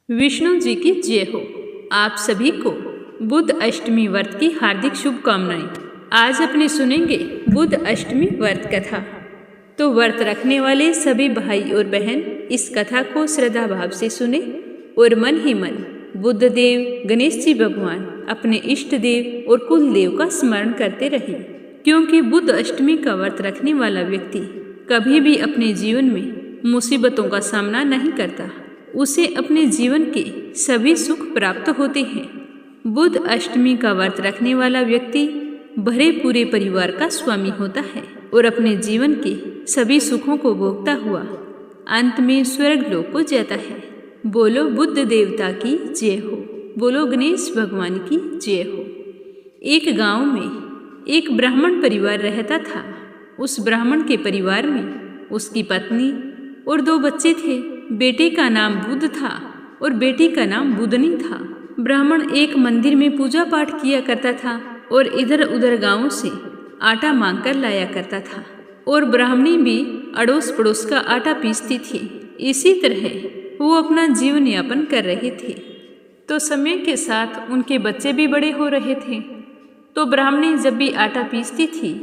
विष्णु जी की जय हो। आप सभी को बुध अष्टमी व्रत की हार्दिक शुभकामनाएं। आज अपने सुनेंगे बुध अष्टमी व्रत कथा। तो व्रत रखने वाले सभी भाई और बहन इस कथा को श्रद्धा भाव से सुने और मन ही मन बुद्ध देव, गणेश जी भगवान, अपने इष्ट देव और कुल देव का स्मरण करते रहें, क्योंकि बुध अष्टमी का व्रत रखने वाला व्यक्ति कभी भी अपने जीवन में मुसीबतों का सामना नहीं करता, उसे अपने जीवन के सभी सुख प्राप्त होते हैं। बुध अष्टमी का व्रत रखने वाला व्यक्ति भरे पूरे परिवार का स्वामी होता है और अपने जीवन के सभी सुखों को भोगता हुआ अंत में स्वर्ग लोक को जाता है। बोलो बुद्ध देवता की जय हो, बोलो गणेश भगवान की जय हो। एक गांव में एक ब्राह्मण परिवार रहता था। उस ब्राह्मण के परिवार में उसकी पत्नी और 2 बच्चे थे। बेटे का नाम बुध था और बेटी का नाम बुधनी था। ब्राह्मण एक मंदिर में पूजा पाठ किया करता था और इधर उधर गांवों से आटा मांग कर लाया करता था और ब्राह्मणी भी अड़ोस पड़ोस का आटा पीसती थी। इसी तरह वो अपना जीवन यापन कर रहे थे। तो समय के साथ उनके बच्चे भी बड़े हो रहे थे। तो ब्राह्मणी जब भी आटा पीसती थी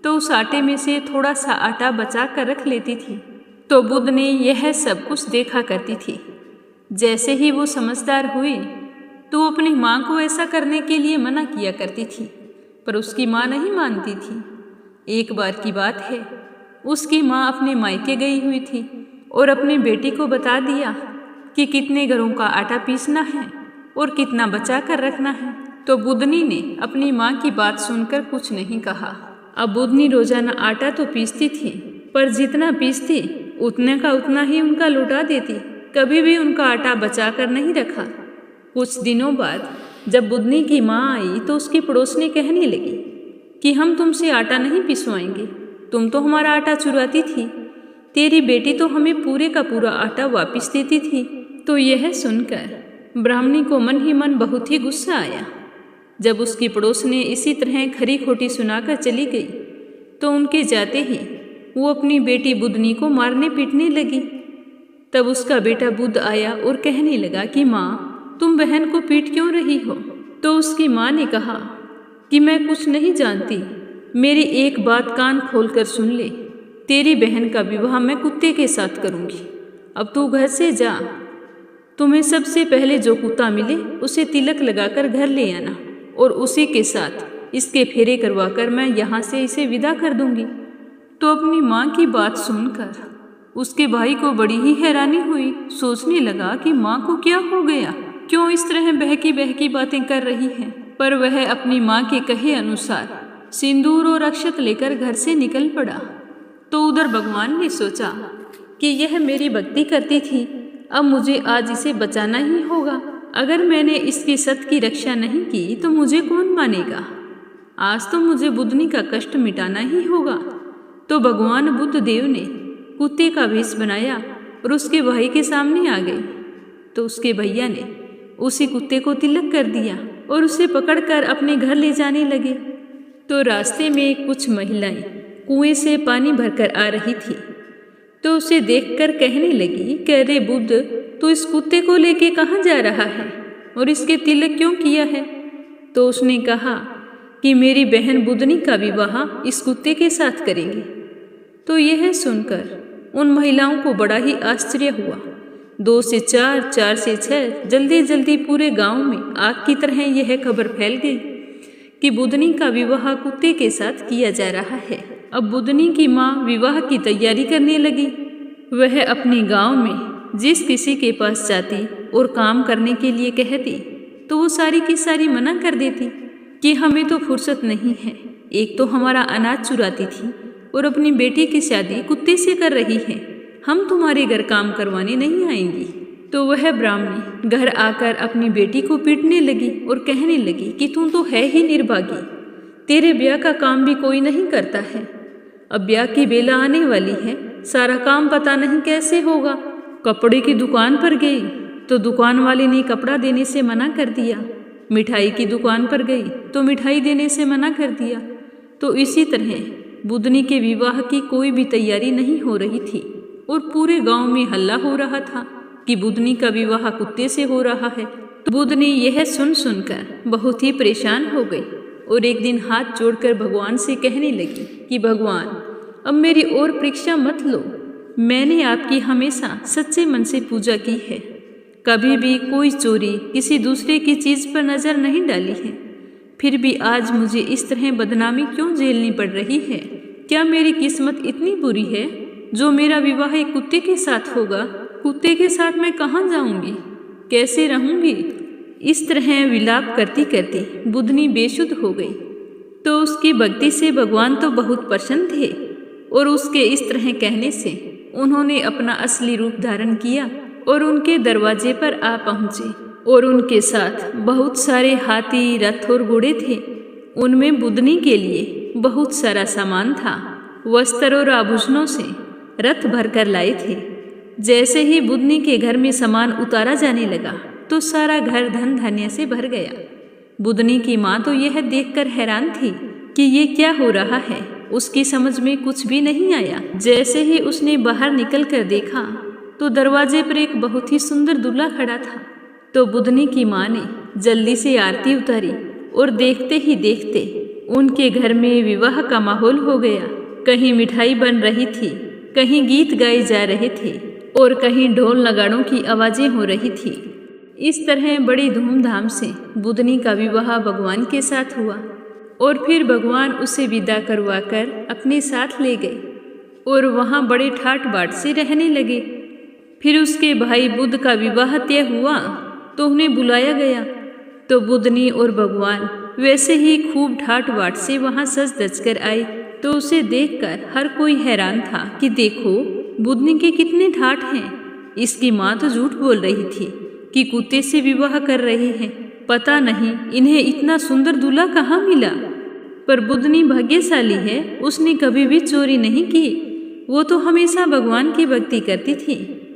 तो उस आटे में से थोड़ा सा आटा बचा कर रख लेती थी। तो बुध ने यह सब कुछ देखा करती थी। जैसे ही वो समझदार हुई तो वो अपनी माँ को ऐसा करने के लिए मना किया करती थी, पर उसकी माँ नहीं मानती थी। एक बार की बात है, उसकी माँ अपने मायके गई हुई थी और अपनी बेटी को बता दिया कि कितने घरों का आटा पीसना है और कितना बचा कर रखना है। तो बुधनी ने अपनी माँ की बात सुनकर कुछ नहीं कहा। अब बुधनी रोजाना आटा तो पीसती थी, पर जितना पीसती उतने का उतना ही उनका लौटा देती, कभी भी उनका आटा बचा कर नहीं रखा। कुछ दिनों बाद जब बुधनी की माँ आई तो उसकी पड़ोसनी कहने लगी कि हम तुमसे आटा नहीं पिसवाएंगे, तुम तो हमारा आटा चुराती थी, तेरी बेटी तो हमें पूरे का पूरा आटा वापस देती थी। तो यह सुनकर ब्राह्मणी को मन ही मन बहुत ही गुस्सा आया। जब उसकी पड़ोस ने इसी तरह खरी खोटी सुनाकर चली गई तो उनके जाते ही वो अपनी बेटी बुधनी को मारने पीटने लगी। तब उसका बेटा बुध आया और कहने लगा कि माँ, तुम बहन को पीट क्यों रही हो? तो उसकी माँ ने कहा कि मैं कुछ नहीं जानती, मेरी एक बात कान खोलकर सुन ले, तेरी बहन का विवाह मैं कुत्ते के साथ करूँगी। अब तू घर से जा, तुम्हें सबसे पहले जो कुत्ता मिले उसे तिलक लगाकर घर ले आना और उसी के साथ इसके फेरे करवाकर मैं यहाँ से इसे विदा कर दूँगी। तो अपनी माँ की बात सुनकर उसके भाई को बड़ी ही हैरानी हुई। सोचने लगा कि माँ को क्या हो गया, क्यों इस तरह बहकी बहकी बातें कर रही है। पर वह अपनी माँ के कहे अनुसार सिंदूर और अक्षत लेकर घर से निकल पड़ा। तो उधर भगवान ने सोचा कि यह मेरी भक्ति करती थी, अब मुझे आज इसे बचाना ही होगा। अगर मैंने इसकी सत की रक्षा नहीं की तो मुझे कौन मानेगा। आज तो मुझे बुधनी का कष्ट मिटाना ही होगा। तो भगवान बुद्ध देव ने कुत्ते का वेश बनाया और उसके भाई के सामने आ गई। तो उसके भैया ने उसी कुत्ते को तिलक कर दिया और उसे पकड़कर अपने घर ले जाने लगे। तो रास्ते में कुछ महिलाएं कुएं से पानी भरकर आ रही थी। तो उसे देखकर कहने लगी कि अरे बुद्ध, तू इस कुत्ते को लेके कहाँ जा रहा है और इसके तिलक क्यों किया है? तो उसने कहा कि मेरी बहन बुधनी का विवाह इस कुत्ते के साथ करेंगे। तो यह सुनकर उन महिलाओं को बड़ा ही आश्चर्य हुआ। 2 से 4, 4 से 6, जल्दी जल्दी पूरे गांव में आग की तरह यह खबर फैल गई कि बुधनी का विवाह कुत्ते के साथ किया जा रहा है। अब बुधनी की माँ विवाह की तैयारी करने लगी। वह अपने गांव में जिस किसी के पास जाती और काम करने के लिए कहती तो वो सारी की सारी मना कर देती कि हमें तो फुर्सत नहीं है, एक तो हमारा अनाज चुराती थी और अपनी बेटी की शादी कुत्ते से कर रही है, हम तुम्हारे घर काम करवाने नहीं आएंगी। तो वह ब्राह्मणी घर आकर अपनी बेटी को पीटने लगी और कहने लगी कि तू तो है ही निर्भागी, तेरे ब्याह का काम भी कोई नहीं करता है, अब ब्याह की बेला आने वाली है, सारा काम पता नहीं कैसे होगा। कपड़े की दुकान पर गई तो दुकान वाले ने कपड़ा देने से मना कर दिया, मिठाई की दुकान पर गई तो मिठाई देने से मना कर दिया। तो इसी तरह बुधनी के विवाह की कोई भी तैयारी नहीं हो रही थी और पूरे गांव में हल्ला हो रहा था कि बुधनी का विवाह कुत्ते से हो रहा है। तो बुधनी यह सुनकर बहुत ही परेशान हो गई और एक दिन हाथ जोड़कर भगवान से कहने लगी कि भगवान, अब मेरी और परीक्षा मत लो। मैंने आपकी हमेशा सच्चे मन से पूजा की है, कभी भी कोई चोरी किसी दूसरे की चीज़ पर नज़र नहीं डाली है। फिर भी आज मुझे इस तरह बदनामी क्यों झेलनी पड़ रही है? क्या मेरी किस्मत इतनी बुरी है जो मेरा विवाह एक कुत्ते के साथ होगा? कुत्ते के साथ मैं कहाँ जाऊंगी, कैसे रहूंगी? इस तरह विलाप करती करती बुधनी बेसुध हो गई। तो उसकी भक्ति से भगवान तो बहुत प्रसन्न थे और उसके इस तरह कहने से उन्होंने अपना असली रूप धारण किया और उनके दरवाजे पर आ पहुँचे। और उनके साथ बहुत सारे हाथी, रथ और घोड़े थे। उनमें बुधनी के लिए बहुत सारा सामान था। वस्त्र और आभूषणों से रथ भरकर लाए थे। जैसे ही बुधनी के घर में सामान उतारा जाने लगा तो सारा घर धन धान्य से भर गया। बुधनी की माँ तो यह देखकर हैरान थी कि ये क्या हो रहा है। उसकी समझ में कुछ भी नहीं आया। जैसे ही उसने बाहर निकल कर देखा तो दरवाजे पर एक बहुत ही सुंदर दूल्हा खड़ा था। तो बुधनी की माँ ने जल्दी से आरती उतारी और देखते ही देखते उनके घर में विवाह का माहौल हो गया। कहीं मिठाई बन रही थी, कहीं गीत गाए जा रहे थे और कहीं ढोल नगाड़ों की आवाज़ें हो रही थी। इस तरह बड़ी धूमधाम से बुधनी का विवाह भगवान के साथ हुआ और फिर भगवान उसे विदा करवा कर अपने साथ ले गए और वहाँ बड़े ठाट बाट से रहने लगे। फिर उसके भाई बुध का विवाह तय हुआ तो उन्हें बुलाया गया। तो बुधनी और भगवान वैसे ही खूब ठाट बाट से वहाँ सज धज कर आए। तो उसे देखकर हर कोई हैरान था कि देखो बुधनी के कितने ठाट हैं। इसकी माँ तो झूठ बोल रही थी कि कुत्ते से विवाह कर रहे हैं। पता नहीं इन्हें इतना सुंदर दूल्हा कहाँ मिला। पर बुधनी भाग्यशाली है, उसने कभी भी चोरी नहीं की। वो तो हमेशा भगवान की भक्ति करती थी,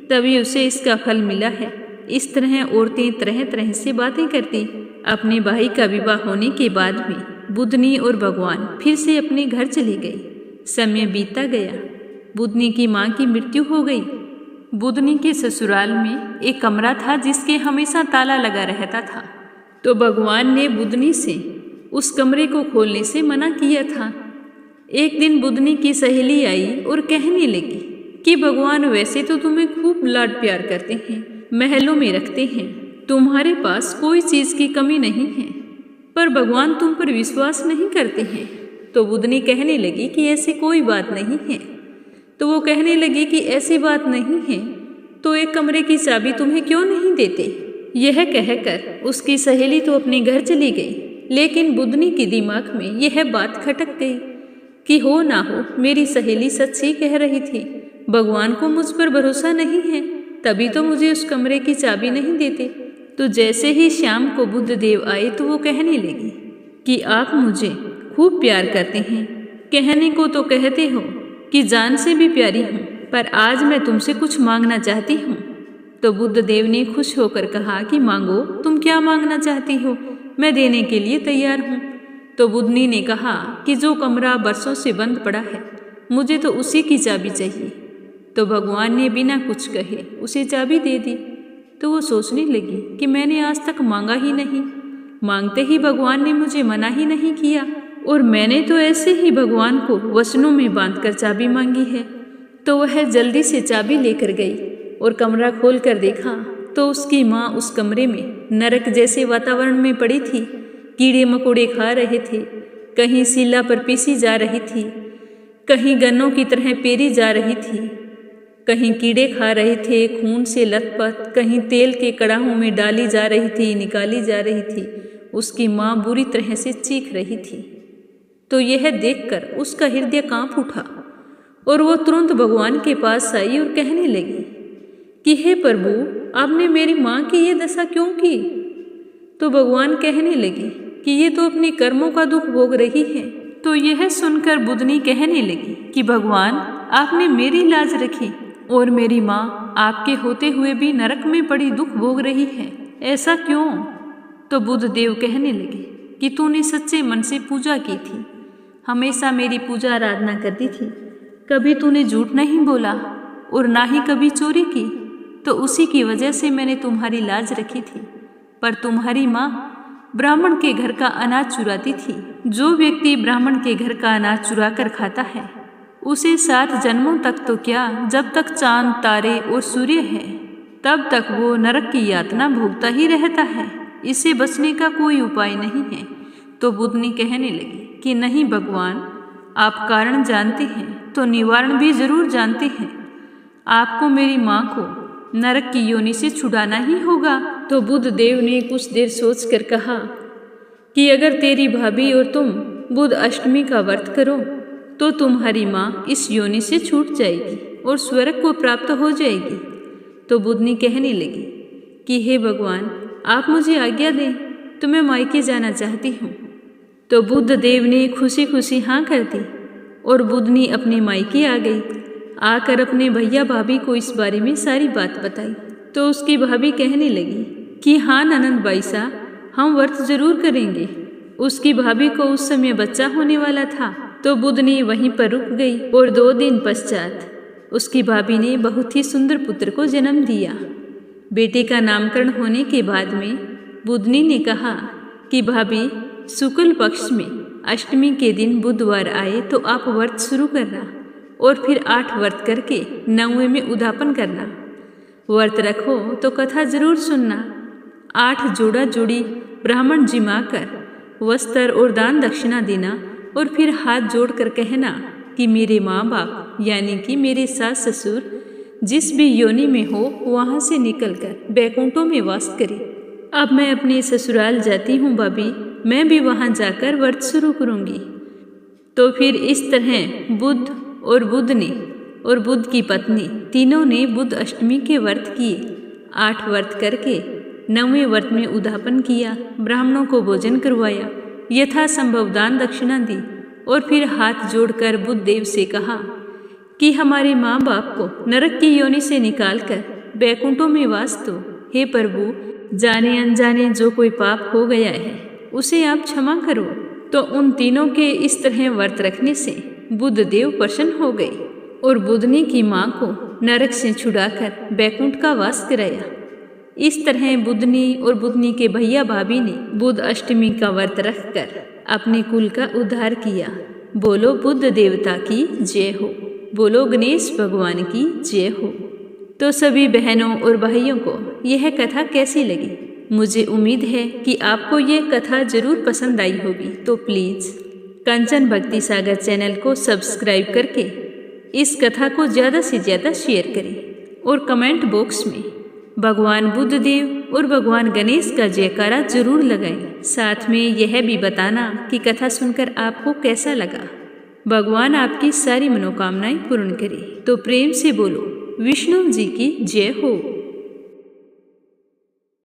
तभी उसे इसका फल मिला है। इस तरह औरतें तरह तरह से बातें करती। अपने भाई का विवाह होने के बाद भी बुधनी और भगवान फिर से अपने घर चले गए। समय बीता गया। बुधनी की माँ की मृत्यु हो गई। बुधनी के ससुराल में एक कमरा था जिसके हमेशा ताला लगा रहता था। तो भगवान ने बुधनी से उस कमरे को खोलने से मना किया था। एक दिन बुधनी की सहेली आई और कहने लगी कि भगवान वैसे तो तुम्हें खूब लाड प्यार करते हैं, महलों में रखते हैं, तुम्हारे पास कोई चीज़ की कमी नहीं है, पर भगवान तुम पर विश्वास नहीं करते हैं। तो बुधनी कहने लगी कि ऐसी कोई बात नहीं है। तो वो कहने लगी कि ऐसी बात नहीं है तो एक कमरे की चाबी तुम्हें क्यों नहीं देते। यह कहकर उसकी सहेली तो अपने घर चली गई। लेकिन बुधनी के दिमाग में यह बात खटक गई कि हो ना हो मेरी सहेली सच ही कह रही थी, भगवान को मुझ पर भरोसा नहीं है, तभी तो मुझे उस कमरे की चाबी नहीं देते। तो जैसे ही शाम को बुद्ध देव आए तो वो कहने लगी कि आप मुझे खूब प्यार करते हैं, कहने को तो कहते हो कि जान से भी प्यारी हूँ, पर आज मैं तुमसे कुछ मांगना चाहती हूँ। तो बुद्ध देव ने खुश होकर कहा कि मांगो, तुम क्या मांगना चाहती हो, मैं देने के लिए तैयार हूँ। तो बुधनी ने कहा कि जो कमरा बरसों से बंद पड़ा है मुझे तो उसी की चाबी चाहिए। तो भगवान ने बिना कुछ कहे उसे चाबी दे दी। तो वो सोचने लगी कि मैंने आज तक मांगा ही नहीं, मांगते ही भगवान ने मुझे मना ही नहीं किया, और मैंने तो ऐसे ही भगवान को वचनों में बांधकर चाबी मांगी है। तो वह जल्दी से चाबी लेकर गई और कमरा खोल कर देखा तो उसकी माँ उस कमरे में नरक जैसे वातावरण में पड़ी थी। कीड़े मकोड़े खा रहे थे, कहीं सीला पर पीसी जा रही थी, कहीं गन्नों की तरह पेरी जा रही थी, कहीं कीड़े खा रहे थे खून से लथपथ, कहीं तेल के कड़ाहों में डाली जा रही थी, निकाली जा रही थी। उसकी माँ बुरी तरह से चीख रही थी। तो यह देखकर उसका हृदय कांप उठा और वो तुरंत भगवान के पास आई और कहने लगी कि हे प्रभु, आपने मेरी माँ की ये दशा क्यों की। तो भगवान कहने लगे कि ये तो अपने कर्मों का दुख भोग रही है। तो यह सुनकर बुधनी कहने लगी कि भगवान, आपने मेरी लाज रखी और मेरी माँ आपके होते हुए भी नरक में पड़ी दुख भोग रही है, ऐसा क्यों। तो बुद्ध देव कहने लगे कि तूने सच्चे मन से पूजा की थी, हमेशा मेरी पूजा आराधना करती थी, कभी तूने झूठ नहीं बोला और ना ही कभी चोरी की। तो उसी की वजह से मैंने तुम्हारी लाज रखी थी। पर तुम्हारी माँ ब्राह्मण के घर का अनाज चुराती थी। जो व्यक्ति ब्राह्मण के घर का अनाज चुरा कर खाता है उसे 7 जन्मों तक तो क्या, जब तक चांद तारे और सूर्य है तब तक वो नरक की यातना भोगता ही रहता है। इससे बचने का कोई उपाय नहीं है। तो बुद्धनी कहने लगी कि नहीं भगवान, आप कारण जानते हैं तो निवारण भी जरूर जानते हैं। आपको मेरी माँ को नरक की योनि से छुड़ाना ही होगा। तो बुद्ध देव ने कुछ देर सोचकर कहा कि अगर तेरी भाभी और तुम बुद्ध अष्टमी का व्रत करो तो तुम्हारी माँ इस योनि से छूट जाएगी और स्वर्ग को प्राप्त हो जाएगी। तो बुद्धनी कहने लगी कि हे भगवान, आप मुझे आज्ञा दें तो मैं मायके जाना चाहती हूँ। तो बुद्ध देव ने खुशी खुशी हाँ कर दी और बुद्धनी अपने मायके आ गई। आकर अपने भैया भाभी को इस बारे में सारी बात बताई। तो उसकी भाभी कहने लगी कि हाँ ननद बाईसा, हम व्रत जरूर करेंगे। उसकी भाभी को उस समय बच्चा होने वाला था। तो बुद्धनी वहीं पर रुक गई और 2 दिन पश्चात उसकी भाभी ने बहुत ही सुंदर पुत्र को जन्म दिया। बेटे का नामकरण होने के बाद में बुद्धनी ने कहा कि भाभी, शुक्ल पक्ष में अष्टमी के दिन बुधवार आए तो आप व्रत शुरू करना और फिर 8 व्रत करके 9वें में उद्यापन करना। व्रत रखो तो कथा जरूर सुनना। 8 जोड़ा जोड़ी ब्राह्मण जिमा कर वस्त्र और दान दक्षिणा देना और फिर हाथ जोड़कर कहना कि मेरे माँ बाप यानी कि मेरे सास ससुर जिस भी योनि में हो वहाँ से निकलकर बैकुंठों में वास करे। अब मैं अपने ससुराल जाती हूँ भाभी, मैं भी वहाँ जाकर व्रत शुरू करूँगी। तो फिर इस तरह बुद्ध और बुद्धनी और बुद्ध की पत्नी तीनों ने बुद्ध अष्टमी के व्रत किए। 8 व्रत करके 9वें व्रत में उद्यापन किया, ब्राह्मणों को भोजन करवाया, यथासंभव दान दक्षिणा दी और फिर हाथ जोड़कर बुद्ध देव से कहा कि हमारे माँ बाप को नरक की योनि से निकालकर बैकुंठों में वास दो। हे प्रभु, जाने अनजाने जो कोई पाप हो गया है उसे आप क्षमा करो। तो उन तीनों के इस तरह व्रत रखने से बुद्ध देव प्रसन्न हो गए और बुद्धनी की माँ को नरक से छुड़ाकर बैकुंठ का वास कराया। इस तरह बुद्धनी और बुद्धनी के भैया भाभी ने बुद्ध अष्टमी का व्रत रखकर अपने कुल का उद्धार किया। बोलो बुद्ध देवता की जय हो, बोलो गणेश भगवान की जय हो। तो सभी बहनों और भाइयों को यह कथा कैसी लगी? मुझे उम्मीद है कि आपको यह कथा जरूर पसंद आई होगी। तो प्लीज़ कंचन भक्ति सागर चैनल को सब्सक्राइब करके इस कथा को ज़्यादा से ज़्यादा शेयर करें और कमेंट बॉक्स में भगवान बुद्ध देव और भगवान गणेश का जयकारा जरूर लगाएं। साथ में यह भी बताना कि कथा सुनकर आपको कैसा लगा। भगवान आपकी सारी मनोकामनाएं पूर्ण करे। तो प्रेम से बोलो विष्णु जी की जय हो।